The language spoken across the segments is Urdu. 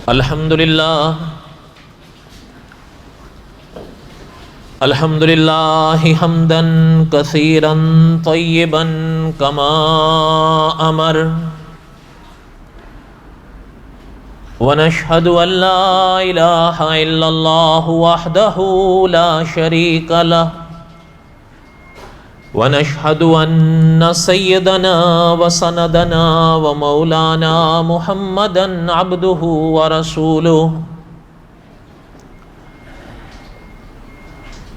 الحمد لله حمدا كثيرا طيبا كما أمر، ونشهد أن لا إله إلا الله وحده لا شريك له، ونشهد أن سيدنا وسندنا ومولانا محمدا عبده ورسوله.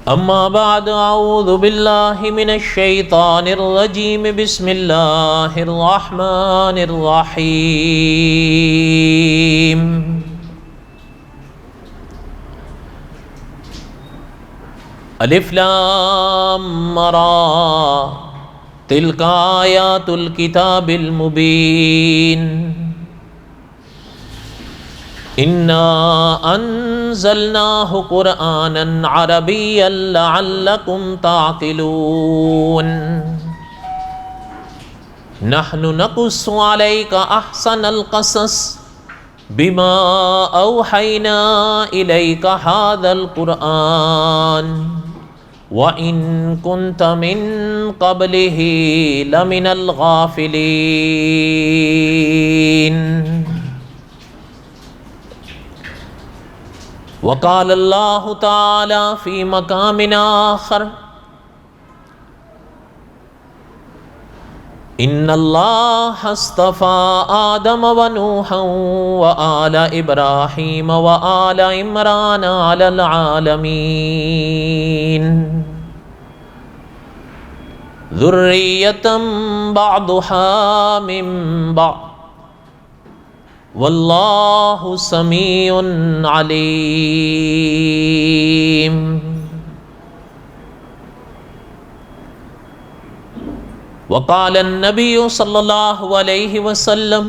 أما بعد، أعوذ بالله من الشيطان الرجيم، بسم الله الرحمن الرحيم. الف لام را تلك آيات الكتاب المبين. إنا أنزلناه قرآنا عربيا لعلكم تعقلون. نحن نقص عليك أحسن القصص بما أوحينا إليك هذا القرآن وإن كنت من قبله لمن الغافلين. وقال الله تعالى في مقام آخر: إن الله اصطفى آدم ونوحا وآل إبراهيم وآل عمران على العالمين ذرية بعضها من بعض واللہ سمیع علیم. وقال النبی صلی اللہ علیہ وسلم: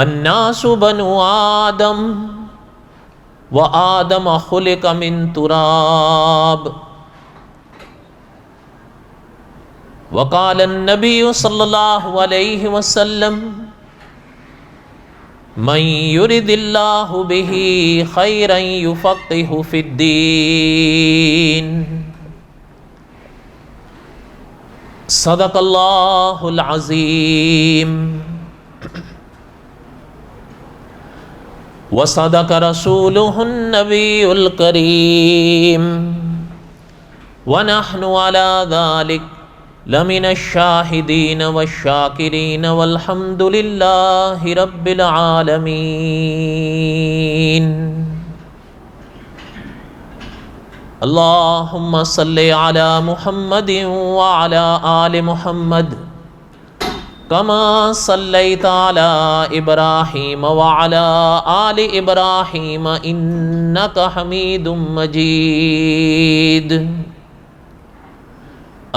الناس بنو آدم وآدم خلق من تراب. وقال النبی صلی اللہ علیہ وسلم: من یرد اللہ بہ خیرا یفقہ فی الدین. صدق اللہ العظیم وصدق رسولہ النبی الکریم ونحن علی ذلک لمن الشاہدین والشاکرین والحمد للہ رب العالمین. اللہم صلی علی محمد وعلی آل محمد کما صلیت علی ابراہیم وعلی آل ابراہیم انک حمید مجید.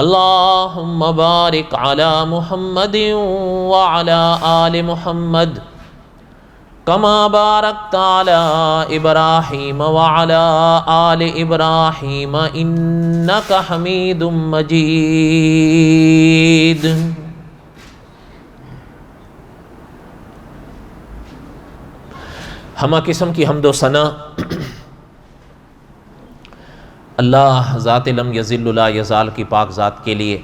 اللہم بارک علی محمد وعلی آل محمد کما بارکت علی ابراہیم وعلی آل ابراہیم انک حمید مجید. ہمہ قسم کی حمد و ثنا اللہ ذات لم یزل لا یزال کی پاک ذات کے لیے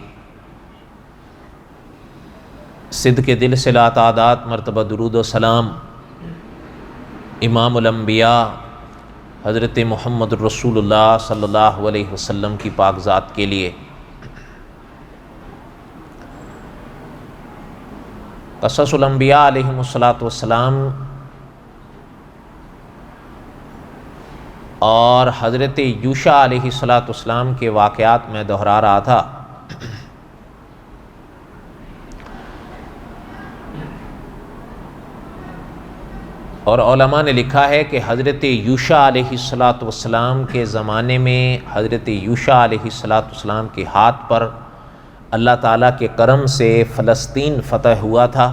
صدق کے دل سے لا تعداد مرتبہ درود و سلام امام الانبیاء حضرت محمد رسول اللہ صلی اللہ علیہ وسلم کی پاک ذات کے لیے. قصص الانبیاء علیہم الصلاۃ اور حضرت یوشع علیہ السلام کے واقعات میں دہرا رہا تھا. اور علماء نے لکھا ہے کہ حضرت یوشع علیہ السلام کے زمانے میں حضرت یوشع علیہ السلام کے ہاتھ پر اللہ تعالیٰ کے کرم سے فلسطین فتح ہوا تھا.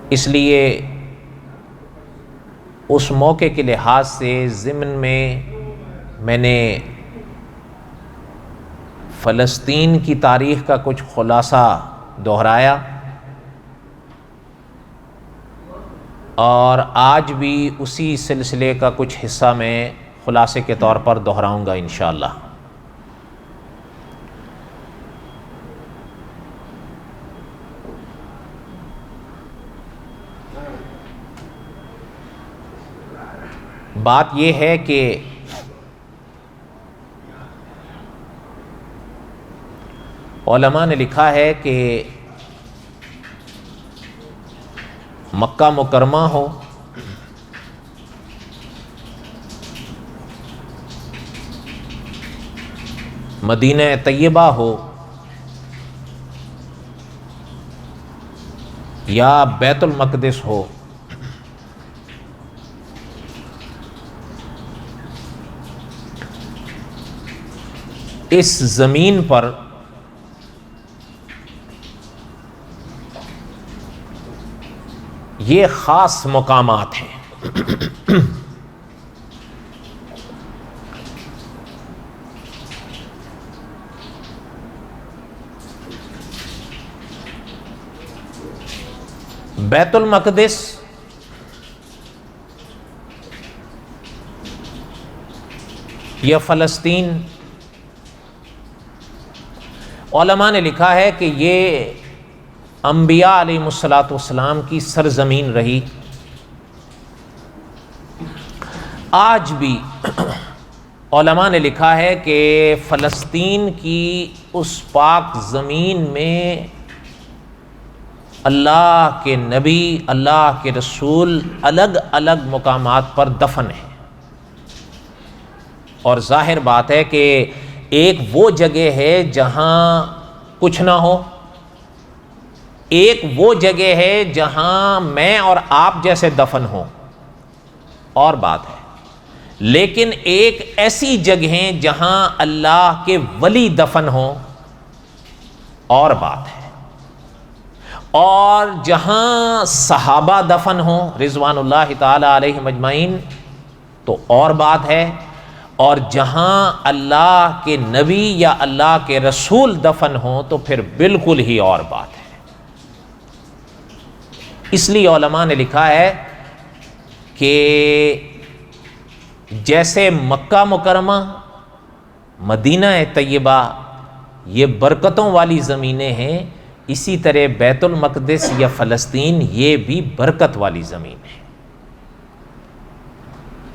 اس لیے اس موقع کے لحاظ سے ضمن میں نے فلسطین کی تاریخ کا کچھ خلاصہ دہرایا، اور آج بھی اسی سلسلے کا کچھ حصہ میں خلاصے کے طور پر دہراؤں گا انشاءاللہ۔ بات یہ ہے کہ علماء نے لکھا ہے کہ مکہ مکرمہ ہو، مدینہ طیبہ ہو، یا بیت المقدس ہو، اس زمین پر یہ خاص مقامات ہیں۔ بیت المقدس یا فلسطین، علماء نے لکھا ہے کہ یہ انبیاء علیہ الصلوۃ والسلام کی سرزمین رہی۔ آج بھی علماء نے لکھا ہے کہ فلسطین کی اس پاک زمین میں اللہ کے نبی، اللہ کے رسول الگ الگ مقامات پر دفن ہیں، اور ظاہر بات ہے کہ ایک وہ جگہ ہے جہاں کچھ نہ ہو، ایک وہ جگہ ہے جہاں میں اور آپ جیسے دفن ہوں، اور بات ہے، لیکن ایک ایسی جگہیں جہاں اللہ کے ولی دفن ہوں، اور بات ہے، اور جہاں صحابہ دفن ہوں رضوان اللہ تعالی علیہم اجمعین تو اور بات ہے، اور جہاں اللہ کے نبی یا اللہ کے رسول دفن ہوں تو پھر بالکل ہی اور بات ہے۔ اس لیے علماء نے لکھا ہے کہ جیسے مکہ مکرمہ، مدینہ طیبہ یہ برکتوں والی زمینیں ہیں، اسی طرح بیت المقدس یا فلسطین یہ بھی برکت والی زمین ہے۔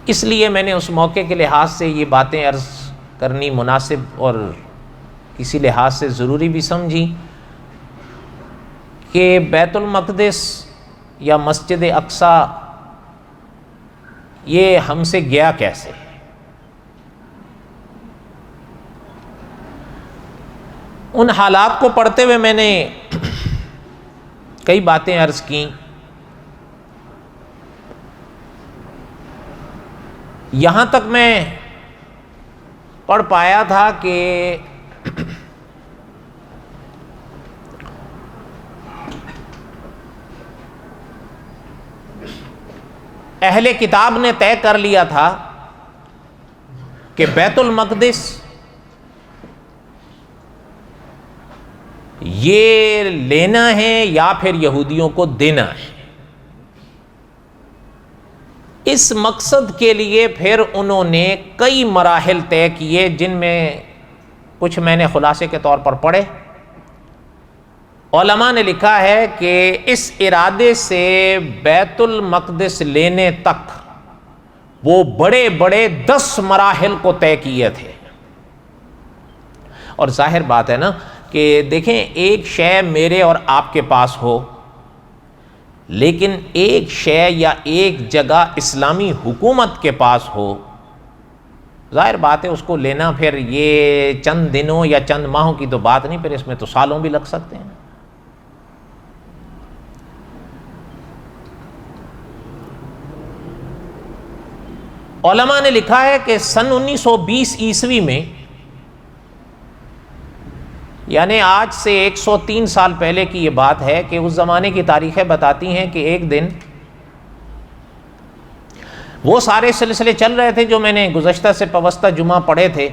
اس لیے میں نے اس موقع کے لحاظ سے یہ باتیں عرض کرنی مناسب اور کسی لحاظ سے ضروری بھی سمجھی کہ بیت المقدس یا مسجد اقصیٰ یہ ہم سے گیا کیسے؟ ان حالات کو پڑھتے ہوئے میں نے کئی باتیں عرض کیں۔ یہاں تک میں پڑھ پایا تھا کہ اہل کتاب نے طے کر لیا تھا کہ بیت المقدس یہ لینا ہے یا پھر یہودیوں کو دینا ہے۔ اس مقصد کے لیے پھر انہوں نے کئی مراحل طے کیے، جن میں کچھ میں نے خلاصے کے طور پر پڑھے۔ علماء نے لکھا ہے کہ اس ارادے سے بیت المقدس لینے تک وہ بڑے بڑے 10 مراحل کو طے کیے تھے۔ اور ظاہر بات ہے نا کہ دیکھیں، ایک شے میرے اور آپ کے پاس ہو، لیکن ایک شے یا ایک جگہ اسلامی حکومت کے پاس ہو، ظاہر بات ہے اس کو لینا پھر یہ چند دنوں یا چند ماہوں کی تو بات نہیں، پھر اس میں تو سالوں بھی لگ سکتے ہیں۔ علماء نے لکھا ہے کہ سن 1920 عیسوی میں، یعنی آج سے 103 سال پہلے کی یہ بات ہے، کہ اس زمانے کی تاریخیں بتاتی ہیں کہ ایک دن وہ سارے سلسلے چل رہے تھے جو میں نے گزشتہ سے پوستہ جمعہ پڑھے تھے،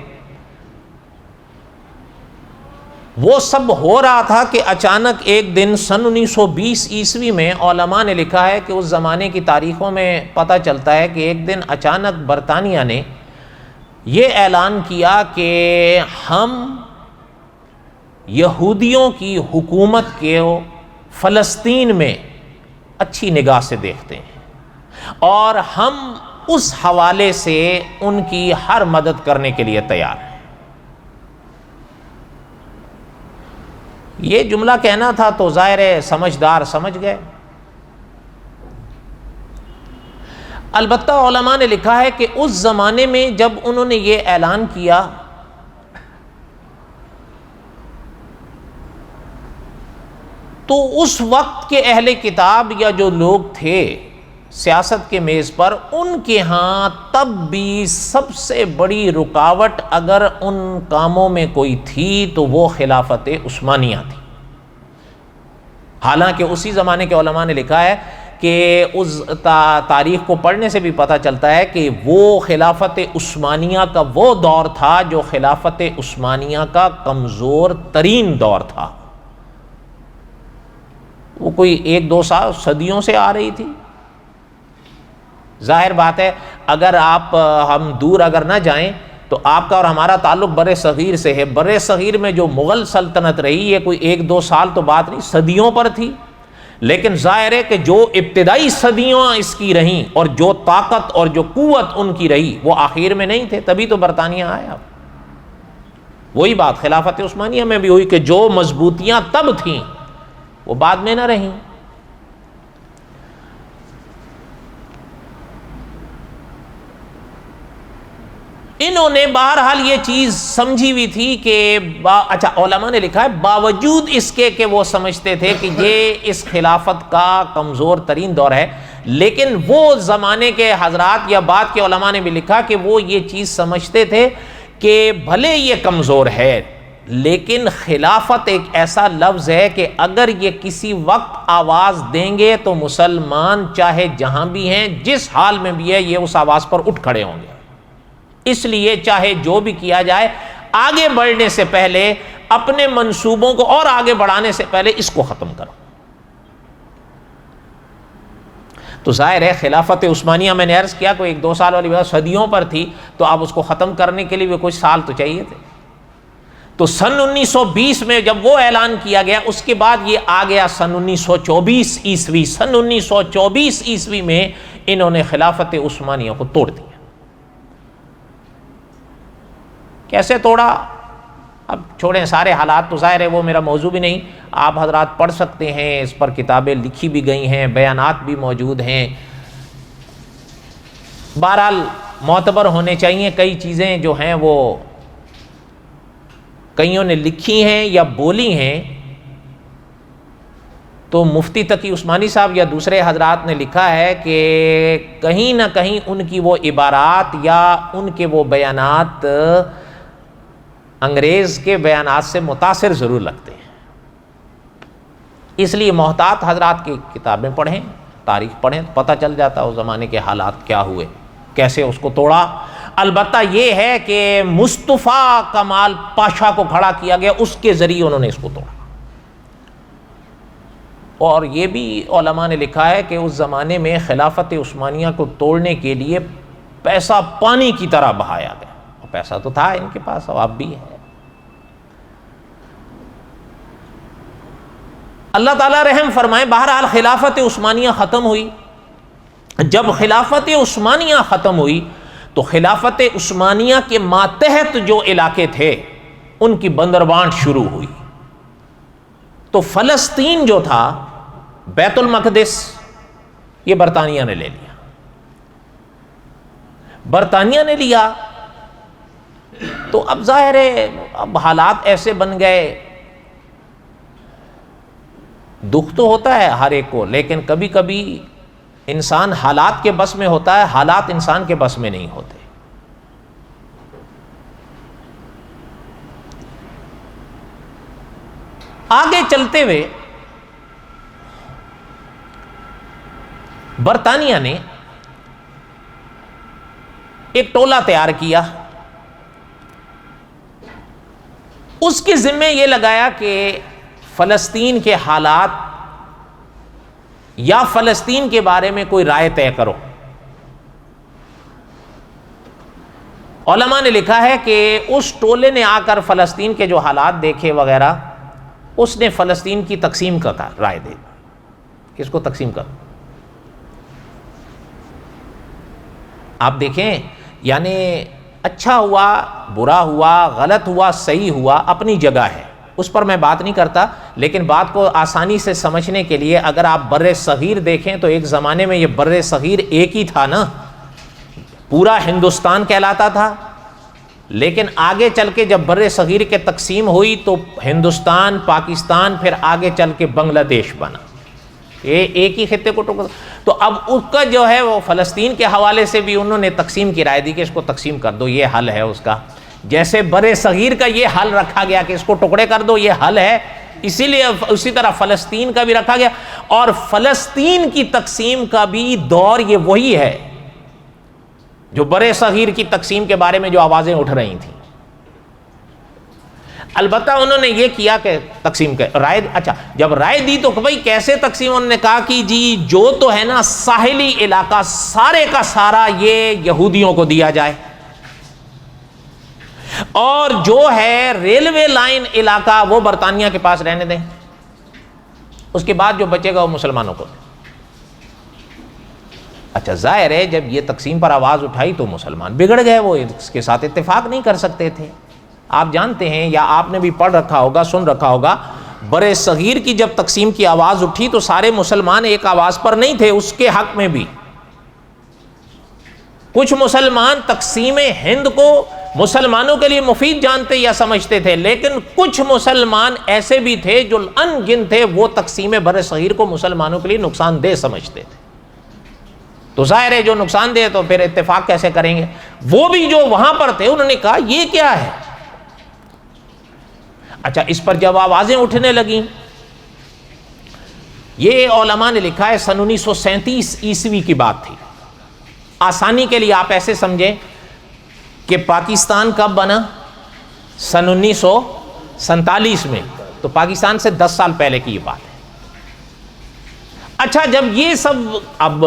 وہ سب ہو رہا تھا کہ اچانک ایک دن سن 1920 عیسوی میں علماء نے لکھا ہے کہ اس زمانے کی تاریخوں میں پتہ چلتا ہے کہ ایک دن اچانک برطانیہ نے یہ اعلان کیا کہ ہم یہودیوں کی حکومت کے فلسطین میں اچھی نگاہ سے دیکھتے ہیں اور ہم اس حوالے سے ان کی ہر مدد کرنے کے لیے تیار ہیں۔ یہ جملہ کہنا تھا تو ظاہر ہے سمجھدار سمجھ گئے۔ البتہ علماء نے لکھا ہے کہ اس زمانے میں جب انہوں نے یہ اعلان کیا تو اس وقت کے اہل کتاب یا جو لوگ تھے سیاست کے میز پر، ان کے ہاں تب بھی سب سے بڑی رکاوٹ اگر ان کاموں میں کوئی تھی تو وہ خلافت عثمانیہ تھی۔ حالانکہ اسی زمانے کے علماء نے لکھا ہے کہ اس تاریخ کو پڑھنے سے بھی پتہ چلتا ہے کہ وہ خلافت عثمانیہ کا وہ دور تھا جو خلافت عثمانیہ کا کمزور ترین دور تھا۔ وہ کوئی 1-2 سال صدیوں سے آ رہی تھی۔ ظاہر بات ہے اگر ہم دور اگر نہ جائیں تو آپ کا اور ہمارا تعلق بر صغیر سے ہے۔ بر صغیر میں جو مغل سلطنت رہی ہے کوئی 1-2 سال تو بات نہیں، صدیوں پر تھی۔ لیکن ظاہر ہے کہ جو ابتدائی صدیوں اس کی رہیں اور جو طاقت اور جو قوت ان کی رہی وہ آخر میں نہیں تھے، تبھی تو برطانیہ آیا۔ وہی بات خلافت عثمانیہ میں بھی ہوئی کہ جو مضبوطیاں تب تھیں وہ بعد میں نہ رہیں۔ انہوں نے بہرحال یہ چیز سمجھی ہوئی تھی کہ اچھا علماء نے لکھا ہے باوجود اس کے کہ وہ سمجھتے تھے کہ یہ اس خلافت کا کمزور ترین دور ہے، لیکن وہ زمانے کے حضرات یا بعد کے علماء نے بھی لکھا کہ وہ یہ چیز سمجھتے تھے کہ بھلے یہ کمزور ہے لیکن خلافت ایک ایسا لفظ ہے کہ اگر یہ کسی وقت آواز دیں گے تو مسلمان چاہے جہاں بھی ہیں جس حال میں بھی ہے یہ اس آواز پر اٹھ کھڑے ہوں گے۔ اس لیے چاہے جو بھی کیا جائے آگے بڑھنے سے پہلے اپنے منصوبوں کو اور آگے بڑھانے سے پہلے اس کو ختم کرو۔ تو ظاہر ہے خلافت عثمانیہ میں نے عرض کیا کوئی 1-2 سال والی بات صدیوں پر تھی، تو اب اس کو ختم کرنے کے لیے بھی کچھ سال تو چاہیے تھے۔ تو سن 1920 میں جب وہ اعلان کیا گیا اس کے بعد یہ آ گیا سن 1924 عیسوی۔ سن 1924 عیسوی میں انہوں نے خلافت عثمانیہ کو توڑ دیا۔ کیسے توڑا اب چھوڑیں، سارے حالات تو ظاہر ہے وہ میرا موضوع بھی نہیں، آپ حضرات پڑھ سکتے ہیں، اس پر کتابیں لکھی بھی گئی ہیں، بیانات بھی موجود ہیں۔ بہرحال معتبر ہونے چاہیے، کئی چیزیں جو ہیں وہ کئیوں نے لکھی ہیں یا بولی ہیں، تو مفتی تقی عثمانی صاحب یا دوسرے حضرات نے لکھا ہے کہ کہیں نہ کہیں ان کی وہ عبارات یا ان کے وہ بیانات انگریز کے بیانات سے متاثر ضرور لگتے ہیں۔ اس لیے محتاط حضرات کی کتابیں پڑھیں، تاریخ پڑھیں، پتہ چل جاتا ہے اس زمانے کے حالات کیا ہوئے، کیسے اس کو توڑا۔ البتہ یہ ہے کہ مصطفیٰ کمال پاشا کو کھڑا کیا گیا، اس کے ذریعے انہوں نے اس کو توڑا۔ اور یہ بھی علماء نے لکھا ہے کہ اس زمانے میں خلافت عثمانیہ کو توڑنے کے لیے پیسہ پانی کی طرح بہایا گیا، اور پیسہ تو تھا ان کے پاس، اور اب بھی ہے۔ اللہ تعالیٰ رحم فرمائے، بہرحال خلافت عثمانیہ ختم ہوئی۔ جب خلافت عثمانیہ ختم ہوئی تو خلافت عثمانیہ کے ماتحت جو علاقے تھے ان کی بندربانٹ شروع ہوئی۔ تو فلسطین جو تھا، بیت المقدس، یہ برطانیہ نے لے لیا۔ برطانیہ نے لیا تو اب ظاہر ہے اب حالات ایسے بن گئے، دکھ تو ہوتا ہے ہر ایک کو، لیکن کبھی کبھی انسان حالات کے بس میں ہوتا ہے، حالات انسان کے بس میں نہیں ہوتے۔ آگے چلتے ہوئے برطانیہ نے ایک ٹولہ تیار کیا اس کے ذمے یہ لگایا کہ فلسطین کے حالات یا فلسطین کے بارے میں کوئی رائے طے کرو۔ علماء نے لکھا ہے کہ اس ٹولے نے آ کر فلسطین کے جو حالات دیکھے وغیرہ، اس نے فلسطین کی تقسیم کا رائے دے کہ اس کو تقسیم کرو۔ آپ دیکھیں، یعنی اچھا ہوا، برا ہوا، غلط ہوا، صحیح ہوا، اپنی جگہ ہے، اس پر میں بات نہیں کرتا، لیکن بات کو آسانی سے سمجھنے کے لیے اگر آپ بر صغیر دیکھیں تو ایک زمانے میں یہ بر صغیر ایک ہی تھا نا، پورا ہندوستان کہلاتا تھا، لیکن آگے چل کے جب بر صغیر کے تقسیم ہوئی تو ہندوستان، پاکستان، پھر آگے چل کے بنگلہ دیش بنا، یہ ایک ہی خطے کو ٹکڑا۔ تو اب اس کا جو ہے وہ فلسطین کے حوالے سے بھی انہوں نے تقسیم کی رائے دی کہ اس کو تقسیم کر دو، یہ حل ہے اس کا۔ جیسے بر صغیر کا یہ حل رکھا گیا کہ اس کو ٹکڑے کر دو، یہ حل ہے، اسی لیے اسی طرح فلسطین کا بھی رکھا گیا، اور فلسطین کی تقسیم کا بھی دور یہ وہی ہے جو بر صغیر کی تقسیم کے بارے میں جو آوازیں اٹھ رہی تھیں۔ البتہ انہوں نے یہ کیا کہ تقسیم کے رائے، اچھا جب رائے دی تو بھائی کیسے تقسیم، انہوں نے کہا کہ جی جو تو ہے نا ساحلی علاقہ سارے کا سارا یہ یہودیوں کو دیا جائے، اور جو ہے ریلوے لائن علاقہ وہ برطانیہ کے پاس رہنے دیں، اس کے بعد جو بچے گا وہ مسلمانوں کو دیں۔ اچھا ظاہر ہے جب یہ تقسیم پر آواز اٹھائی تو مسلمان بگڑ گئے، وہ اس کے ساتھ اتفاق نہیں کر سکتے تھے۔ آپ جانتے ہیں یا آپ نے بھی پڑھ رکھا ہوگا، سن رکھا ہوگا، بر صغیر کی جب تقسیم کی آواز اٹھی تو سارے مسلمان ایک آواز پر نہیں تھے، اس کے حق میں بھی کچھ مسلمان تقسیم ہند کو مسلمانوں کے لیے مفید جانتے یا سمجھتے تھے، لیکن کچھ مسلمان ایسے بھی تھے جو ان گن تھے، وہ تقسیم بر صغیر کو مسلمانوں کے لیے نقصان دہ سمجھتے تھے۔ تو ظاہر ہے جو نقصان دہ تو پھر اتفاق کیسے کریں گے؟ وہ بھی جو وہاں پر تھے انہوں نے کہا یہ کیا ہے؟ اچھا اس پر جب آوازیں اٹھنے لگیں، یہ علماء نے لکھا ہے 1937 کی بات تھی۔ آسانی کے لیے آپ ایسے سمجھیں کہ پاکستان کب بنا؟ 1947 میں، تو پاکستان سے 10 سال پہلے کی یہ بات ہے۔ اچھا جب یہ سب اب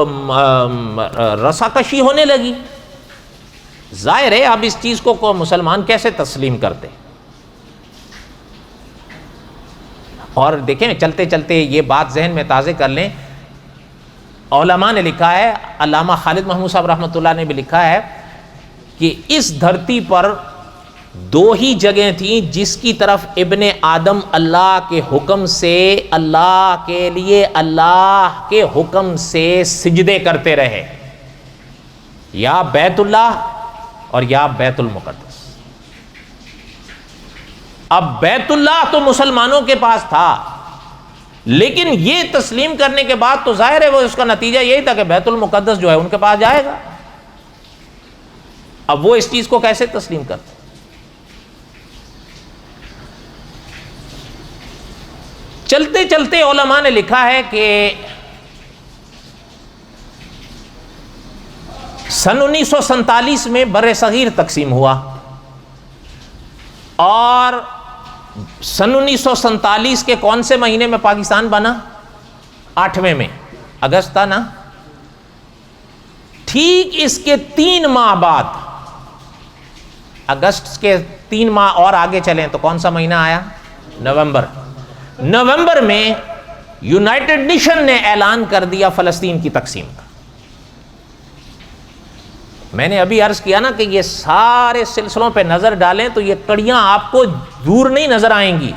رساکشی ہونے لگی، ظاہر ہے اب اس چیز کو مسلمان کیسے تسلیم کرتے؟ اور دیکھیں چلتے چلتے یہ بات ذہن میں تازہ کر لیں، علماء نے لکھا ہے، علامہ خالد محمود صاحب رحمۃ اللہ نے بھی لکھا ہے کہ اس دھرتی پر دو ہی جگہیں تھیں جس کی طرف ابن آدم اللہ کے حکم سے، اللہ کے لیے اللہ کے حکم سے سجدے کرتے رہے، یا بیت اللہ اور یا بیت المقدس۔ اب بیت اللہ تو مسلمانوں کے پاس تھا، لیکن یہ تسلیم کرنے کے بعد تو ظاہر ہے وہ اس کا نتیجہ یہی تھا کہ بیت المقدس جو ہے ان کے پاس جائے گا۔ اب وہ اس چیز کو کیسے تسلیم کرتے؟ چلتے چلتے علماء نے لکھا ہے کہ سن 1947 میں بر صغیر تقسیم ہوا، اور سن 1947 کے کون سے مہینے میں پاکستان بنا؟ 8ویں میں، اگست تھا نا۔ ٹھیک اس کے 3 ماہ بعد، اگست کے 3 ماہ اور آگے چلیں تو کون سا مہینہ آیا؟ نومبر۔ نومبر میں یونائٹڈ نیشن نے اعلان کر دیا فلسطین کی تقسیم کا۔ میں نے ابھی عرض کیا نا کہ یہ سارے سلسلوں پہ نظر ڈالیں تو یہ کڑیاں آپ کو دور نہیں نظر آئیں گی،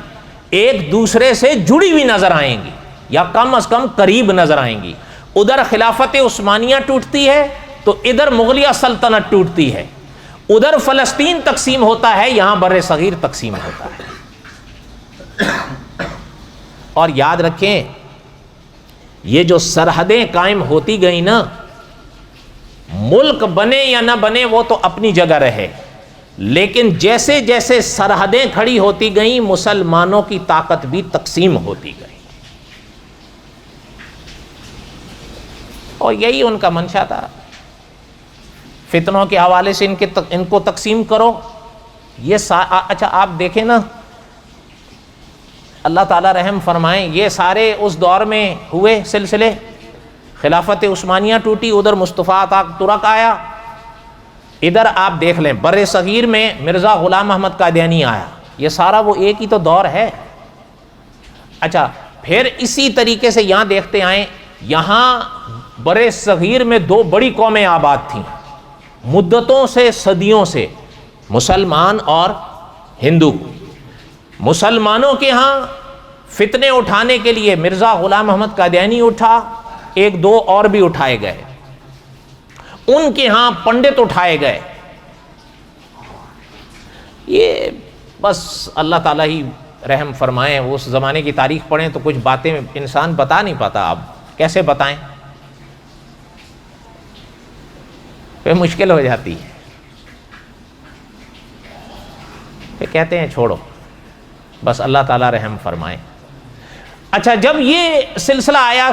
ایک دوسرے سے جڑی ہوئی نظر آئیں گی، یا کم از کم قریب نظر آئیں گی۔ ادھر خلافت عثمانیہ ٹوٹتی ہے تو ادھر مغلیہ سلطنت ٹوٹتی ہے، ادھر فلسطین تقسیم ہوتا ہے، یہاں بر صغیر تقسیم ہوتا ہے۔ اور یاد رکھیں یہ جو سرحدیں قائم ہوتی گئی نا، ملک بنے یا نہ بنے وہ تو اپنی جگہ رہے، لیکن جیسے جیسے سرحدیں کھڑی ہوتی گئیں مسلمانوں کی طاقت بھی تقسیم ہوتی گئی، اور یہی ان کا منشا تھا۔ فتنوں کے حوالے سے ان کو تقسیم کرو، یہ اچھا آپ دیکھیں نا اللہ تعالیٰ رحم فرمائیں، یہ سارے اس دور میں ہوئے سلسلے، خلافت عثمانیہ ٹوٹی، ادھر مصطفیٰ ترک آیا، ادھر آپ دیکھ لیں بر صغیر میں مرزا غلام احمد قادیانی آیا، یہ سارا وہ ایک ہی تو دور ہے۔ اچھا پھر اسی طریقے سے یہاں دیکھتے آئیں، یہاں بر صغیر میں دو بڑی قومیں آباد تھیں مدتوں سے، صدیوں سے، مسلمان اور ہندو۔ مسلمانوں کے ہاں فتنے اٹھانے کے لیے مرزا غلام احمد قادیانی اٹھا، ایک دو اور بھی اٹھائے گئے، ان کے ہاں پنڈت اٹھائے گئے۔ یہ بس اللہ تعالیٰ ہی رحم فرمائیں، اس زمانے کی تاریخ پڑھیں تو کچھ باتیں انسان بتا نہیں پاتا، اب کیسے بتائیں، پھر مشکل ہو جاتی ہے، پھر کہتے ہیں چھوڑو، بس اللہ تعالیٰ رحم فرمائیں۔ اچھا جب یہ سلسلہ آیا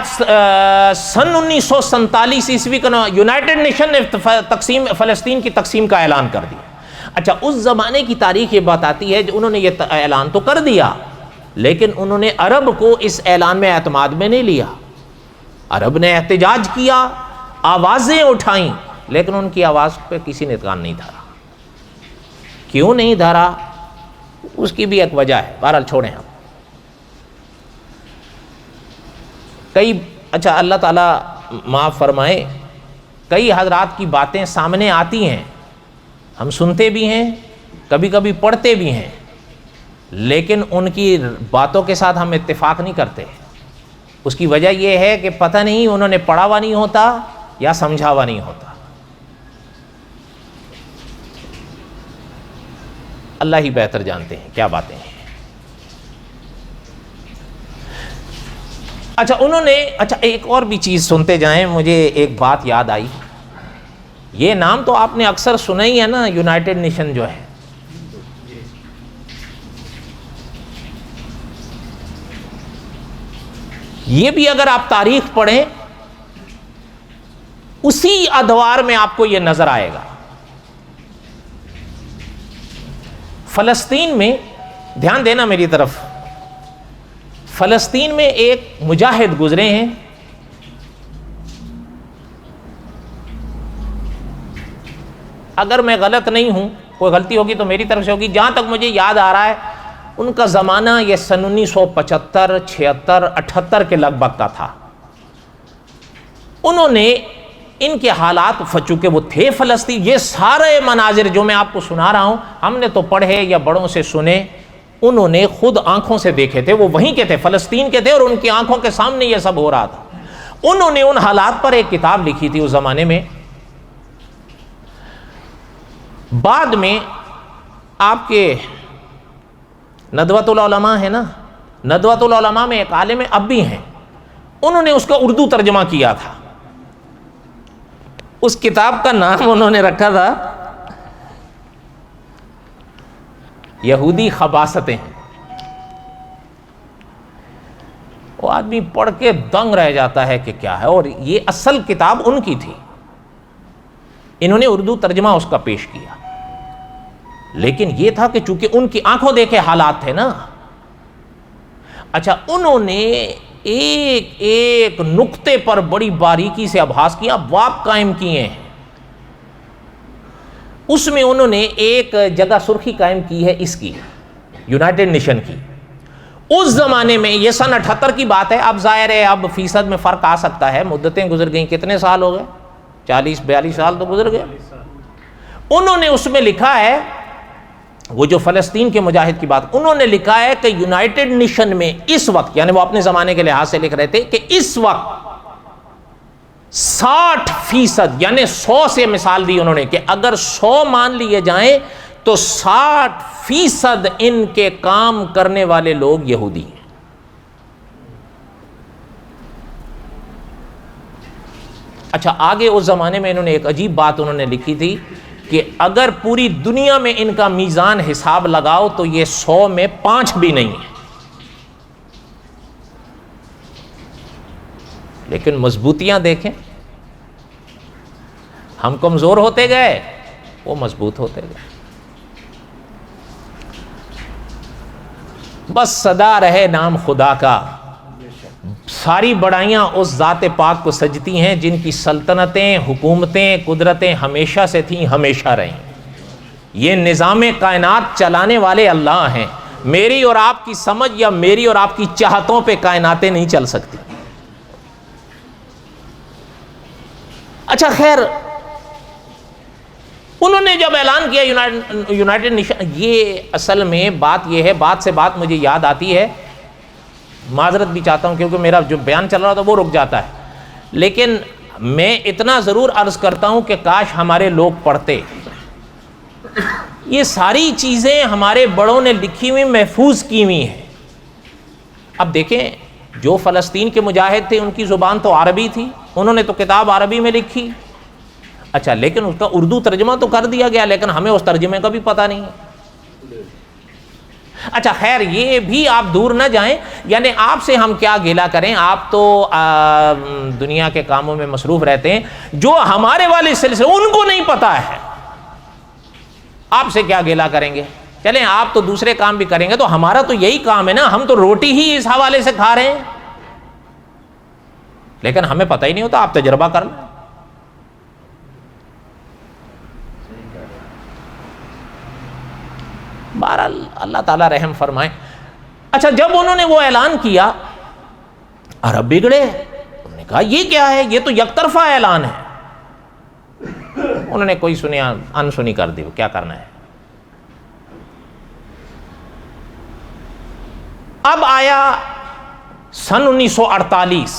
سن 1947 عیسوی کا یونائٹڈ نیشن نے فلسطین کی تقسیم کا اعلان کر دیا۔ اچھا اس زمانے کی تاریخ یہ بتاتی ہے کہ انہوں نے یہ اعلان تو کر دیا، لیکن انہوں نے عرب کو اس اعلان میں اعتماد میں نہیں لیا۔ عرب نے احتجاج کیا، آوازیں اٹھائیں، لیکن ان کی آواز پہ کسی نے کان نہیں دھرا۔ کیوں نہیں دھرا؟ اس کی بھی ایک وجہ ہے، بہرحال چھوڑیں ہم۔ اچھا اللہ تعالیٰ معاف فرمائے، کئی حضرات کی باتیں سامنے آتی ہیں، ہم سنتے بھی ہیں، کبھی کبھی پڑھتے بھی ہیں، لیکن ان کی باتوں کے ساتھ ہم اتفاق نہیں کرتے۔ اس کی وجہ یہ ہے کہ پتہ نہیں انہوں نے پڑھا ہوا نہیں ہوتا یا سمجھا ہوا نہیں ہوتا۔ اللہ ہی بہتر جانتے ہیں کیا باتیں ہیں۔ اچھا ایک اور بھی چیز سنتے جائیں، مجھے ایک بات یاد آئی، یہ نام تو آپ نے اکثر سنا ہی ہے نا، یونائٹڈ نیشن جو ہے، یہ بھی اگر آپ تاریخ پڑھیں اسی ادوار میں آپ کو یہ نظر آئے گا۔ فلسطین میں دھیان دینا میری طرف، فلسطین میں ایک مجاہد گزرے ہیں، اگر میں غلط نہیں ہوں، کوئی غلطی ہوگی تو میری طرف سے ہوگی، جہاں تک مجھے یاد آ رہا ہے ان کا زمانہ یہ سن 1975 76 78 کے لگ بھگ کا تھا۔ انہوں نے ان کے حالات، چونکہ وہ تھے فلسطین، یہ سارے مناظر جو میں آپ کو سنا رہا ہوں ہم نے تو پڑھے یا بڑوں سے سنے، انہوں نے خود آنکھوں سے دیکھے تھے، وہ وہیں کے تھے، فلسطین کے تھے، اور ان کی آنکھوں کے سامنے یہ سب ہو رہا تھا۔ انہوں نے ان حالات پر ایک کتاب لکھی تھی اس زمانے میں۔ بعد میں آپ کے ندوۃ العلماء ہے نا، ندوۃ العلماء میں ایک عالم اب بھی ہیں، انہوں نے اس کا اردو ترجمہ کیا تھا۔ اس کتاب کا نام انہوں نے رکھا تھا یہودی خباثتیں۔ وہ آدمی پڑھ کے دنگ رہ جاتا ہے کہ کیا ہے، اور یہ اصل کتاب ان کی تھی، انہوں نے اردو ترجمہ اس کا پیش کیا، لیکن یہ تھا کہ چونکہ ان کی آنکھوں دیکھے حالات تھے نا۔ اچھا انہوں نے ایک ایک نقطے پر بڑی باریکی سے ابحاث کیا، ابواب قائم کیے ہیں۔ اس میں انہوں نے ایک جگہ سرخی قائم کی ہے اس کی، یونائٹڈ نیشن کی۔ اس زمانے میں یہ سن 78 کی بات ہے، اب ظاہر ہے اب فیصد میں فرق آ سکتا ہے، مدتیں گزر گئیں، کتنے سال ہو گئے، 40-42 سال تو گزر گئے۔ انہوں نے اس میں لکھا ہے، وہ جو فلسطین کے مجاہد کی بات، انہوں نے لکھا ہے کہ یونائٹڈ نیشن میں اس وقت، یعنی وہ اپنے زمانے کے لحاظ سے لکھ رہے تھے کہ اس وقت 60% یعنی 100 سے مثال دی انہوں نے کہ اگر 100 مان لیے جائیں تو 60% ان کے کام کرنے والے لوگ یہودی ہیں۔ اچھا آگے اس زمانے میں انہوں نے ایک عجیب بات انہوں نے لکھی تھی کہ اگر پوری دنیا میں ان کا میزان حساب لگاؤ تو یہ 100 میں 5 بھی نہیں ہے، لیکن مضبوطیاں دیکھیں، ہم کمزور ہوتے گئے، وہ مضبوط ہوتے گئے۔ بس صدا رہے نام خدا کا، ساری بڑائیاں اس ذات پاک کو سجتی ہیں جن کی سلطنتیں، حکومتیں، قدرتیں ہمیشہ سے تھیں، ہمیشہ رہیں۔ یہ نظام کائنات چلانے والے اللہ ہیں۔ میری اور آپ کی سمجھ یا میری اور آپ کی چاہتوں پہ کائناتیں نہیں چل سکتی۔ اچھا خیر، انہوں نے جب اعلان کیا یونائٹڈ نیشن، یہ اصل میں بات یہ ہے، بات سے بات مجھے یاد آتی ہے، معذرت بھی چاہتا ہوں کیونکہ میرا جو بیان چل رہا تھا وہ رک جاتا ہے، لیکن میں اتنا ضرور عرض کرتا ہوں کہ کاش ہمارے لوگ پڑھتے۔ یہ ساری چیزیں ہمارے بڑوں نے لکھی ہوئی، محفوظ کی ہوئی ہیں۔ اب دیکھیں، جو فلسطین کے مجاہد تھے ان کی زبان تو عربی تھی، انہوں نے تو کتاب عربی میں لکھی، اچھا لیکن اس کا اردو ترجمہ تو کر دیا گیا، لیکن ہمیں اس ترجمے کا بھی پتہ نہیں ہے۔ اچھا خیر، یہ بھی آپ دور نہ جائیں، یعنی آپ سے ہم کیا گیلا کریں، آپ تو دنیا کے کاموں میں مصروف رہتے ہیں، جو ہمارے والے سلسلے ان کو نہیں پتہ ہے، آپ سے کیا گیلا کریں گے؟ چلیں آپ تو دوسرے کام بھی کریں گے، تو ہمارا تو یہی کام ہے نا، ہم تو روٹی ہی اس حوالے سے کھا رہے ہیں، لیکن ہمیں پتہ ہی نہیں ہوتا، آپ تجربہ کر لیں۔ بہرحال اللہ تعالیٰ رحم فرمائے۔ اچھا جب انہوں نے وہ اعلان کیا، عرب بگڑے، انہوں نے کہا یہ کیا ہے، یہ تو یک طرفہ اعلان ہے۔ انہوں نے کوئی سنیا انسنی کر دی، کیا کرنا ہے۔ اب آیا سن 1948،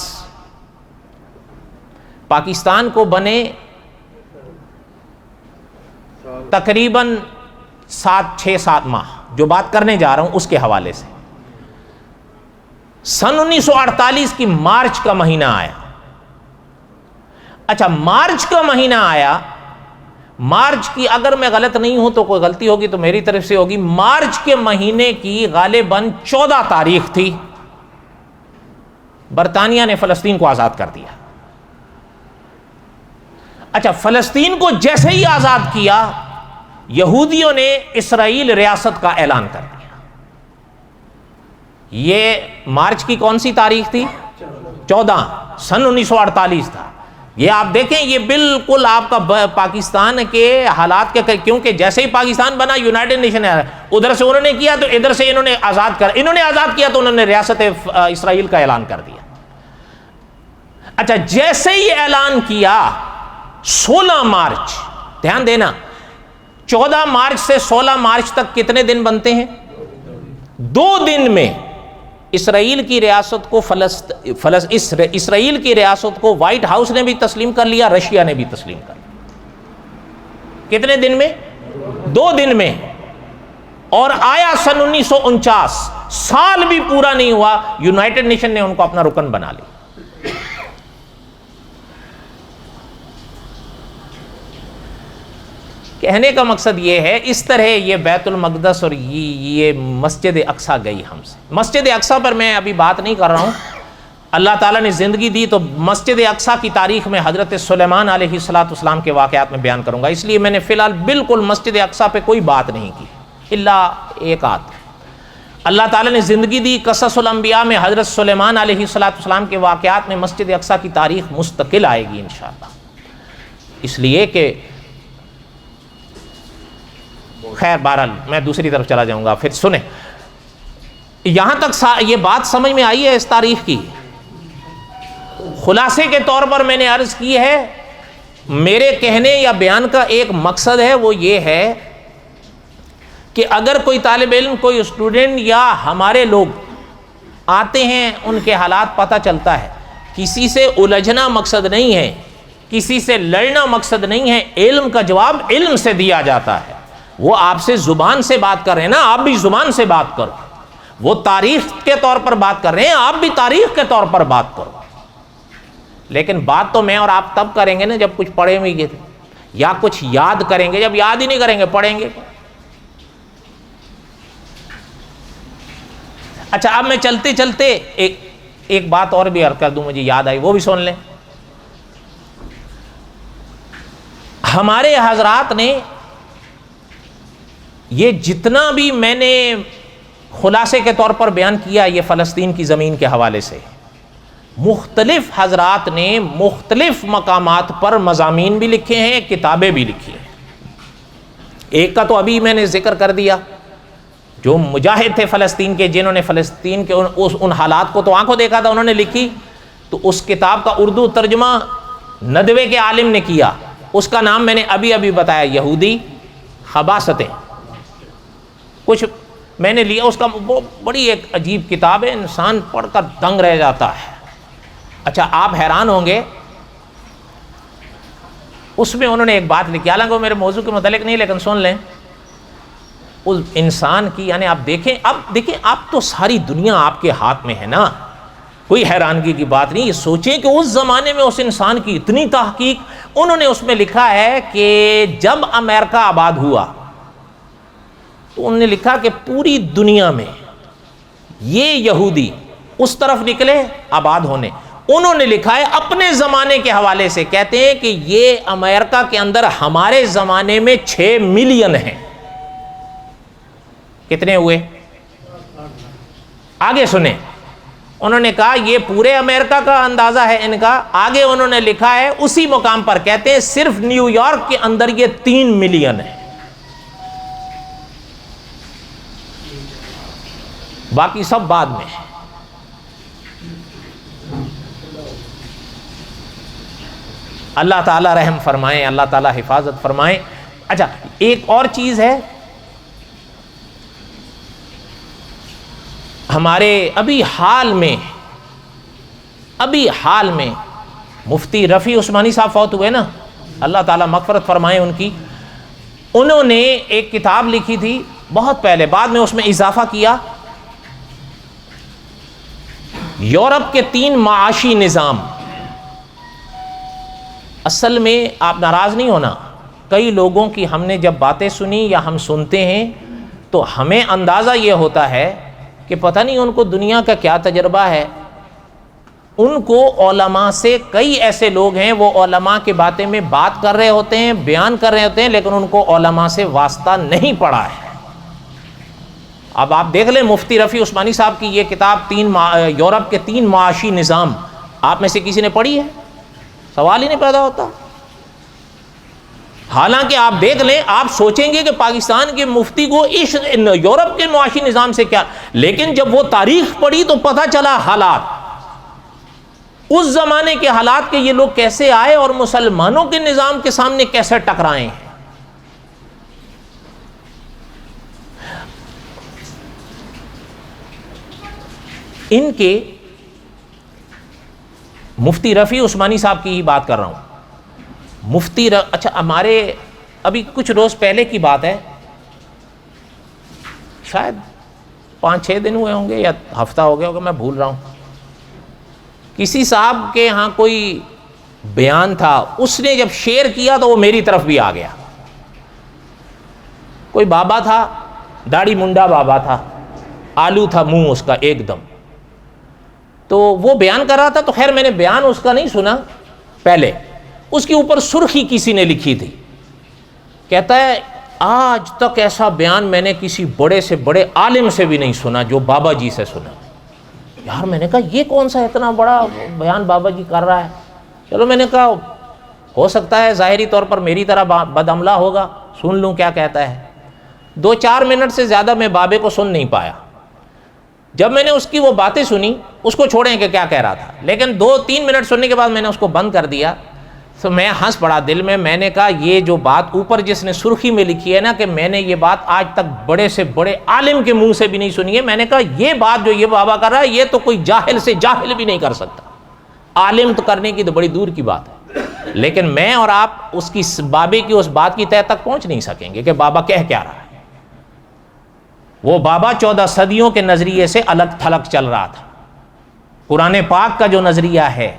پاکستان کو بنے تقریباً 6-7 ماہ، جو بات کرنے جا رہا ہوں اس کے حوالے سے۔ سن 1948 کی مارچ کا مہینہ آیا۔ اچھا مارچ کا مہینہ آیا، مارچ کی اگر میں غلط نہیں ہوں تو کوئی غلطی ہوگی تو میری طرف سے ہوگی، مارچ کے مہینے کی غالباً 14 تاریخ تھی، برطانیہ نے فلسطین کو آزاد کر دیا۔ اچھا فلسطین کو جیسے ہی آزاد کیا، یہودیوں نے اسرائیل ریاست کا اعلان کر دیا۔ یہ مارچ کی کون سی تاریخ تھی؟ 14 سن 1948 تھا۔ یہ آپ دیکھیں، یہ بالکل آپ کا پاکستان کے حالات کے، کیونکہ جیسے ہی پاکستان بنا یونائٹڈ نیشن ادھر سے انہوں نے کیا تو ادھر سے انہوں نے آزاد کیا تو انہوں نے ریاست اسرائیل کا اعلان کر دیا۔ اچھا جیسے ہی اعلان کیا 16 مارچ، دھیان دینا 14 مارچ سے 16 مارچ تک کتنے دن بنتے ہیں؟ 2 دن میں اسرائیل کی ریاست کو اسرائیل کی ریاست کو وائٹ ہاؤس نے بھی تسلیم کر لیا، رشیا نے بھی تسلیم کر لیا۔ کتنے دن میں؟ 2 دن میں۔ اور آیا سن 1949، سال بھی پورا نہیں ہوا، یونائٹڈ نیشن نے ان کو اپنا رکن بنا لیا۔ کہنے کا مقصد یہ ہے، اس طرح یہ بیت المقدس اور یہ مسجد اقصیٰ گئی ہم سے۔ مسجد اقصیٰ پر میں ابھی بات نہیں کر رہا ہوں، اللہ تعالیٰ نے زندگی دی تو مسجد اقصیٰ کی تاریخ میں حضرت سلیمان علیہ السلام کے واقعات میں بیان کروں گا، اس لیے میں نے فی الحال بالکل مسجد اقصیٰ پہ کوئی بات نہیں کی الا ایک آدھ۔ اللہ تعالیٰ نے زندگی دی، قصص الانبیاء میں حضرت سلیمان علیہ السلام کے واقعات میں مسجد اقصیٰ کی تاریخ مستقل آئے گی انشاءاللہ، اس لیے کہ خیر بہرحال میں دوسری طرف چلا جاؤں گا۔ پھر سنیں، یہاں تک یہ بات سمجھ میں آئی ہے اس تاریخ کی؟ خلاصے کے طور پر میں نے عرض کی ہے، میرے کہنے یا بیان کا ایک مقصد ہے، وہ یہ ہے کہ اگر کوئی طالب علم، کوئی اسٹوڈنٹ یا ہمارے لوگ آتے ہیں، ان کے حالات پتہ چلتا ہے، کسی سے الجھنا مقصد نہیں ہے، کسی سے لڑنا مقصد نہیں ہے، علم کا جواب علم سے دیا جاتا ہے۔ وہ آپ سے زبان سے بات کر رہے ہیں نا، آپ بھی زبان سے بات کرو۔ وہ تاریخ کے طور پر بات کر رہے ہیں، آپ بھی تاریخ کے طور پر بات کرو۔ لیکن بات تو میں اور آپ تب کریں گے نا جب کچھ پڑھے ہوئے گے، یا کچھ یاد کریں گے، جب یاد ہی نہیں کریں گے پڑھیں گے۔ اچھا اب میں چلتے چلتے ایک بات اور بھی عرض کر دوں، مجھے یاد آئی، وہ بھی سن لیں۔ ہمارے حضرات نے یہ جتنا بھی میں نے خلاصے کے طور پر بیان کیا یہ فلسطین کی زمین کے حوالے سے، مختلف حضرات نے مختلف مقامات پر مضامین بھی لکھے ہیں، کتابیں بھی لکھی ہیں۔ ایک کا تو ابھی میں نے ذکر کر دیا، جو مجاہد تھے فلسطین کے، جنہوں نے فلسطین کے ان حالات کو تو آنکھوں دیکھا تھا، انہوں نے لکھی، تو اس کتاب کا اردو ترجمہ ندوے کے عالم نے کیا، اس کا نام میں نے ابھی بتایا، یہودی خباثتیں۔ کچھ میں نے لیا اس کا، وہ بڑی ایک عجیب کتاب ہے، انسان پڑھ کر دنگ رہ جاتا ہے۔ اچھا آپ حیران ہوں گے، اس میں انہوں نے ایک بات لکھی، حالانکہ وہ میرے موضوع کے متعلق نہیں، لیکن سن لیں، اس انسان کی، یعنی آپ دیکھیں، اب دیکھیں، آپ تو ساری دنیا آپ کے ہاتھ میں ہے نا، کوئی حیرانگی کی بات نہیں۔ یہ سوچیں کہ اس زمانے میں اس انسان کی اتنی تحقیق، انہوں نے اس میں لکھا ہے کہ جب امریکہ آباد ہوا تو انہوں نے لکھا کہ پوری دنیا میں یہ یہودی اس طرف نکلے آباد ہونے، انہوں نے لکھا ہے اپنے زمانے کے حوالے سے، کہتے ہیں کہ یہ امریکہ کے اندر ہمارے زمانے میں 6 ملین ہیں۔ کتنے ہوئے؟ آگے سنیں، انہوں نے کہا یہ پورے امریکہ کا اندازہ ہے ان کا۔ آگے انہوں نے لکھا ہے اسی مقام پر، کہتے ہیں صرف نیو یارک کے اندر یہ 3 ملین ہے، باقی سب بعد میں۔ اللہ تعالیٰ رحم فرمائیں، اللہ تعالیٰ حفاظت فرمائیں۔ اچھا ایک اور چیز ہے، ہمارے ابھی حال میں مفتی رفیع عثمانی صاحب فوت ہوئے نا، اللہ تعالیٰ مغفرت فرمائے ان کی، انہوں نے ایک کتاب لکھی تھی بہت پہلے، بعد میں اس میں اضافہ کیا، یورپ کے 3 معاشی نظام۔ اصل میں آپ ناراض نہیں ہونا، کئی لوگوں کی ہم نے جب باتیں سنی یا ہم سنتے ہیں تو ہمیں اندازہ یہ ہوتا ہے کہ پتہ نہیں ان کو دنیا کا کیا تجربہ ہے۔ ان کو علماء سے، کئی ایسے لوگ ہیں وہ علماء کی باتیں میں بات کر رہے ہوتے ہیں، بیان کر رہے ہوتے ہیں، لیکن ان کو علماء سے واسطہ نہیں پڑا ہے۔ اب آپ دیکھ لیں مفتی رفیع عثمانی صاحب کی یہ کتاب یورپ کے 3 معاشی نظام، آپ میں سے کسی نے پڑھی ہے؟ سوال ہی نہیں پیدا ہوتا۔ حالانکہ آپ دیکھ لیں، آپ سوچیں گے کہ پاکستان کے مفتی کو اس یورپ کے معاشی نظام سے کیا، لیکن جب وہ تاریخ پڑھی تو پتہ چلا حالات، اس زمانے کے حالات کے یہ لوگ کیسے آئے اور مسلمانوں کے نظام کے سامنے کیسے ٹکرائے ہیں۔ ان کے مفتی رفیع عثمانی صاحب کی ہی بات کر رہا ہوں، اچھا ہمارے ابھی کچھ روز پہلے کی بات ہے، شاید 5-6 دن ہوئے ہوں گے یا ہفتہ ہو گیا ہوگا، میں بھول رہا ہوں، کسی صاحب کے ہاں کوئی بیان تھا، اس نے جب شیئر کیا تو وہ میری طرف بھی آ گیا۔ کوئی بابا تھا، داڑھی منڈا بابا تھا، آلو تھا منہ اس کا ایک دم، تو وہ بیان کر رہا تھا، تو خیر میں نے بیان اس کا نہیں سنا پہلے، اس کے اوپر سرخی کسی نے لکھی تھی، کہتا ہے آج تک ایسا بیان میں نے کسی بڑے سے بڑے عالم سے بھی نہیں سنا جو بابا جی سے سنا۔ یار میں نے کہا یہ کون سا اتنا بڑا بیان بابا جی کر رہا ہے؟ چلو میں نے کہا ہو سکتا ہے ظاہری طور پر میری طرح بد عملہ ہوگا، سن لوں کیا کہتا ہے۔ 2-4 منٹ سے زیادہ میں بابے کو سن نہیں پایا۔ جب میں نے اس کی وہ باتیں سنی، اس کو چھوڑیں کہ کیا کہہ رہا تھا، لیکن 2-3 منٹ سننے کے بعد میں نے اس کو بند کر دیا، تو میں ہنس پڑا دل میں نے کہا یہ جو بات اوپر جس نے سرخی میں لکھی ہے نا کہ میں نے یہ بات آج تک بڑے سے بڑے عالم کے منہ سے بھی نہیں سنی ہے، میں نے کہا یہ بات جو یہ بابا کر رہا ہے یہ تو کوئی جاہل سے جاہل بھی نہیں کر سکتا، عالم تو کرنے کی تو بڑی دور کی بات ہے، لیکن میں اور آپ اس کی بابے کی اس بات کی تہ تک پہنچ نہیں سکیں گے کہ بابا کہہ کیا رہا ہے۔ وہ بابا 14 صدیوں کے نظریے سے الگ تھلگ چل رہا تھا، قرآن پاک کا جو نظریہ ہے،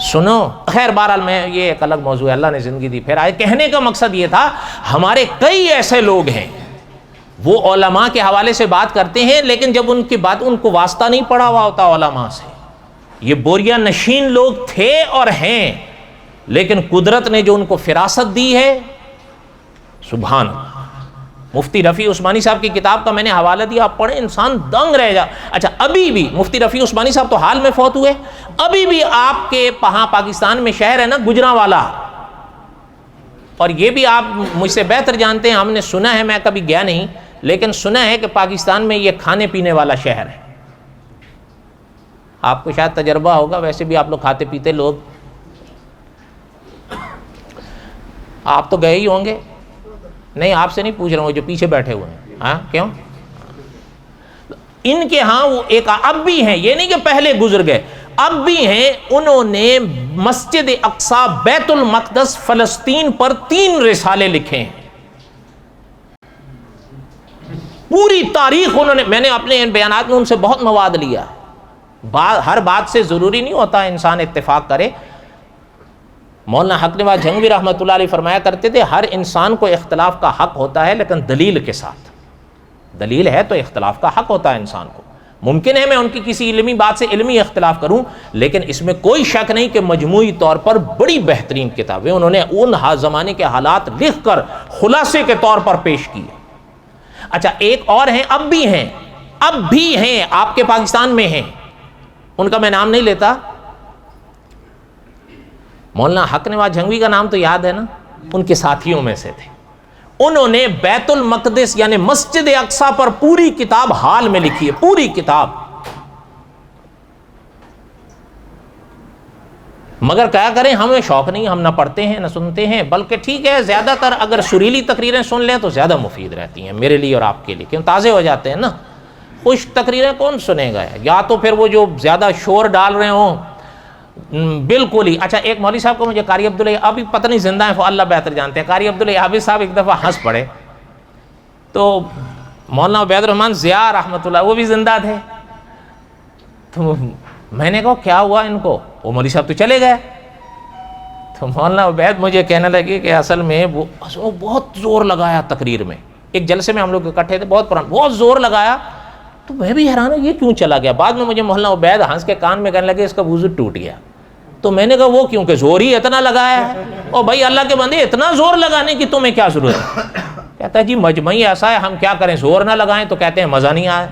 سنو خیر بہرحال میں یہ ایک الگ موضوع ہے، اللہ نے زندگی دی پھر آئے۔ کہنے کا مقصد یہ تھا ہمارے کئی ایسے لوگ ہیں وہ علماء کے حوالے سے بات کرتے ہیں، لیکن جب ان کی بات ان کو واسطہ نہیں پڑا ہوا ہوتا علماء سے۔ یہ بوریا نشین لوگ تھے اور ہیں، لیکن قدرت نے جو ان کو فراست دی ہے، سبحان اللہ، مفتی رفیع عثمانی صاحب کی کتاب کا میں نے حوالہ دیا، آپ پڑھیں انسان دنگ رہ جا۔ اچھا ابھی بھی مفتی رفیع عثمانی صاحب تو حال میں فوت ہوئے، ابھی بھی آپ کے وہاں پاکستان میں شہر ہے نا گجرانوالا، اور یہ بھی آپ مجھ سے بہتر جانتے ہیں، ہم نے سنا ہے، میں کبھی گیا نہیں لیکن سنا ہے کہ پاکستان میں یہ کھانے پینے والا شہر ہے۔ آپ کو شاید تجربہ ہوگا، ویسے بھی آپ لوگ کھاتے پیتے لوگ، آپ تو گئے ہی ہوں گے۔ نہیں آپ سے نہیں پوچھ رہا ہوں، جو پیچھے بیٹھے ہوئے ہیں، ہاں کیوں؟ ان کے ہاں وہ ایک اب بھی ہیں، یہ نہیں کہ پہلے گزر گئے، اب بھی ہیں، انہوں نے مسجد اقصی، بیت المقدس، فلسطین پر 3 رسالے لکھے ہیں، پوری تاریخ انہوں نے، میں نے اپنے ان بیانات میں ان سے بہت مواد لیا ہے۔ ہر بات سے ضروری نہیں ہوتا انسان اتفاق کرے۔ مولانا حق نواز جھنگوی رحمۃ اللہ علیہ فرمایا کرتے تھے ہر انسان کو اختلاف کا حق ہوتا ہے لیکن دلیل کے ساتھ، دلیل ہے تو اختلاف کا حق ہوتا ہے انسان کو۔ ممکن ہے میں ان کی کسی علمی بات سے علمی اختلاف کروں، لیکن اس میں کوئی شک نہیں کہ مجموعی طور پر بڑی بہترین کتابیں انہوں نے ان زمانے کے حالات لکھ کر خلاصے کے طور پر پیش کیے۔ اچھا ایک اور ہیں، اب بھی ہیں آپ کے پاکستان میں ہیں، ان کا میں نام نہیں لیتا، مولانا حق نواز جھنگوی کا نام تو یاد ہے نا، ان کے ساتھیوں میں سے تھے۔ انہوں نے بیت المقدس یعنی مسجد اقصی پر پوری کتاب حال میں لکھی ہے، پوری کتاب۔ مگر کیا کریں، ہمیں شوق نہیں، ہم نہ پڑھتے ہیں نہ سنتے ہیں، بلکہ ٹھیک ہے زیادہ تر اگر سریلی تقریریں سن لیں تو زیادہ مفید رہتی ہیں میرے لیے اور آپ کے لیے، کیوں تازے ہو جاتے ہیں نا۔ خشک تقریریں کون سنے گا، یا تو پھر وہ جو زیادہ شور ڈال رہے ہوں بالکل ہی۔ اچھا ایک مولوی صاحب کو مجھے قاری عبداللہ، ابھی پتہ نہیں زندہ ہیں، اللہ بہتر جانتے ہیں، قاری عبداللہ حافظ صاحب ایک دفعہ ہنس پڑے، تو مولانا عبید الرحمن ضیاء رحمۃ اللہ وہ بھی زندہ تھے، تو میں نے کہا کیا ہوا ان کو، وہ مولوی صاحب تو چلے گئے، تو مولانا عبید مجھے کہنے لگے کہ اصل میں وہ بہت زور لگایا تقریر میں، ایک جلسے میں ہم لوگ اکٹھے تھے، بہت زور لگایا، تو میں بھی حیران ہوں یہ کیوں چلا گیا۔ بعد میں مجھے مولانا عبید ہنس کے کان میں کہنے لگے اس کا وضو ٹوٹ گیا، تو میں نے کہا وہ کیوں، کہ زور ہی اتنا لگایا ہے، اور بھائی اللہ کے بندے اتنا زور لگانے کی تمہیں کیا ضرورت ہے؟ کہتا ہے جی مجمعی ایسا ہے، ہم کیا کریں، زور نہ لگائیں تو کہتے ہیں مزہ نہیں آیا۔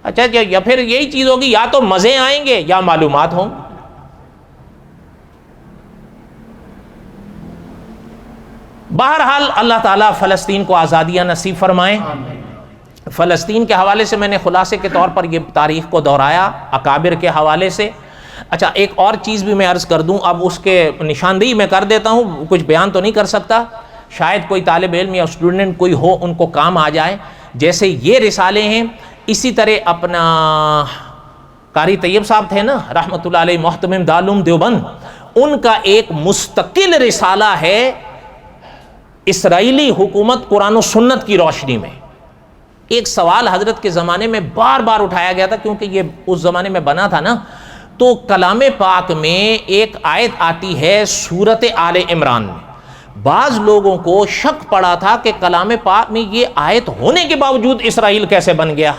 اچھا یا پھر یہی چیز ہوگی، یا تو مزے آئیں گے یا معلومات ہوں۔ بہرحال اللہ تعالیٰ فلسطین کو آزادیاں نصیب فرمائیں۔ فلسطین کے حوالے سے میں نے خلاصے کے طور پر یہ تاریخ کو دہرایا اکابر کے حوالے سے۔ اچھا ایک اور چیز بھی میں عرض کر دوں، اب اس کے نشاندہی میں کر دیتا ہوں، کچھ بیان تو نہیں کر سکتا، شاید کوئی طالب علم یا اسٹوڈنٹ کوئی ہو ان کو کام آ جائے۔ جیسے یہ رسالے ہیں، اسی طرح اپنا قاری طیب صاحب تھے نا رحمۃ اللہ علیہ، محتمم دارالعلوم دیوبند، ان کا ایک مستقل رسالہ ہے اسرائیلی حکومت قرآن و سنت کی روشنی میں۔ ایک سوال حضرت کے زمانے میں بار بار اٹھایا گیا تھا، کیونکہ یہ اس زمانے میں بنا تھا نا، تو کلام پاک میں ایک آیت آتی ہے سورۃ آل عمران میں، بعض لوگوں کو شک پڑا تھا کہ کلام پاک میں یہ آیت ہونے کے باوجود اسرائیل کیسے بن گیا۔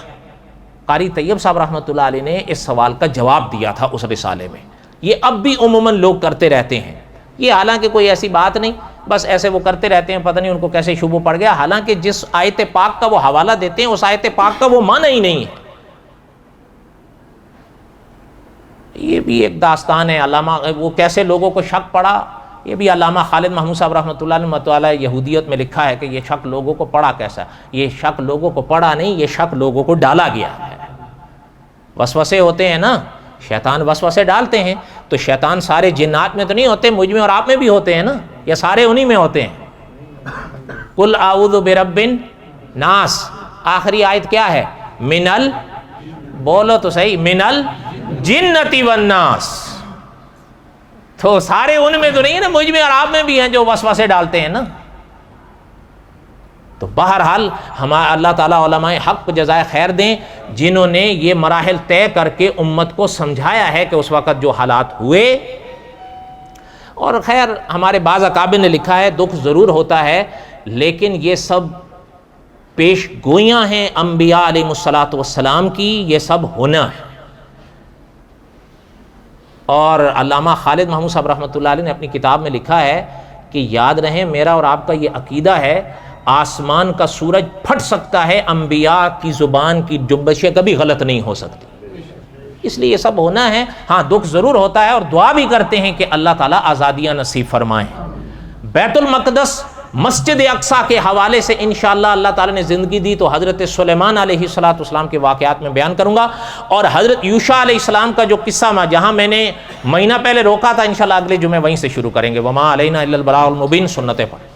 قاری طیب صاحب رحمۃ اللہ علیہ نے اس سوال کا جواب دیا تھا اس رسالے میں۔ یہ اب بھی عموماً لوگ کرتے رہتے ہیں، یہ حالانکہ کوئی ایسی بات نہیں، بس ایسے وہ کرتے رہتے ہیں، پتہ نہیں ان کو کیسے شبہ پڑ گیا، حالانکہ جس آیت پاک کا وہ حوالہ دیتے ہیں اس آیت پاک کا وہ معنی ہی نہیں ہے۔ یہ بھی ایک داستان ہے، علامہ وہ کیسے لوگوں کو شک پڑا، یہ بھی علامہ خالد محمود صاحب رحمۃ اللہ علیہ مطالعہ یہودیت میں لکھا ہے کہ یہ شک لوگوں کو پڑا کیسا، یہ شک لوگوں کو پڑا نہیں، یہ شک لوگوں کو ڈالا گیا ہے۔ وسوسے ہوتے ہیں نا، شیطان وسوسے ڈالتے ہیں، تو شیطان سارے جنات میں تو نہیں ہوتے، مجھ میں اور آپ میں بھی ہوتے ہیں نا، یا سارے انہی میں ہوتے ہیں۔ قل اعوذ برب الناس، آخری آیت کیا ہے، بولو تو صحیح، من الجنۃ والناس، تو سارے ان میں تو نہیں ہے نا، مجھ میں اور آپ میں بھی ہیں جو وسوسے ڈالتے ہیں نا۔ تو بہرحال ہمارا اللہ تعالیٰ علماء حق کو جزائے خیر دیں، جنہوں نے یہ مراحل طے کر کے امت کو سمجھایا ہے کہ اس وقت جو حالات ہوئے، اور خیر ہمارے بعض اکابر نے لکھا ہے دکھ ضرور ہوتا ہے، لیکن یہ سب پیش گوئیاں ہیں انبیاء علیہ الصلوۃ والسلام کی، یہ سب ہونا ہے۔ اور علامہ خالد محمود صاحب رحمۃ اللہ علیہ نے اپنی کتاب میں لکھا ہے کہ یاد رہے میرا اور آپ کا یہ عقیدہ ہے، آسمان کا سورج پھٹ سکتا ہے، انبیاء کی زبان کی جنبشیں کبھی غلط نہیں ہو سکتی، اس لیے یہ سب ہونا ہے۔ ہاں دکھ ضرور ہوتا ہے، اور دعا بھی کرتے ہیں کہ اللہ تعالیٰ آزادیاں نصیب فرمائیں۔ بیت المقدس مسجد اقصیٰ کے حوالے سے انشاءاللہ اللہ تعالیٰ نے زندگی دی تو حضرت سلیمان علیہ السلام کے واقعات میں بیان کروں گا، اور حضرت یوشع علیہ السلام کا جو قصہ جہاں میں نے مہینہ پہلے روکا تھا، انشاءاللہ اگلے جمعے وہیں سے شروع کریں گے۔ وما علینا الا البلاغ المبین، سنتیں پڑھ۔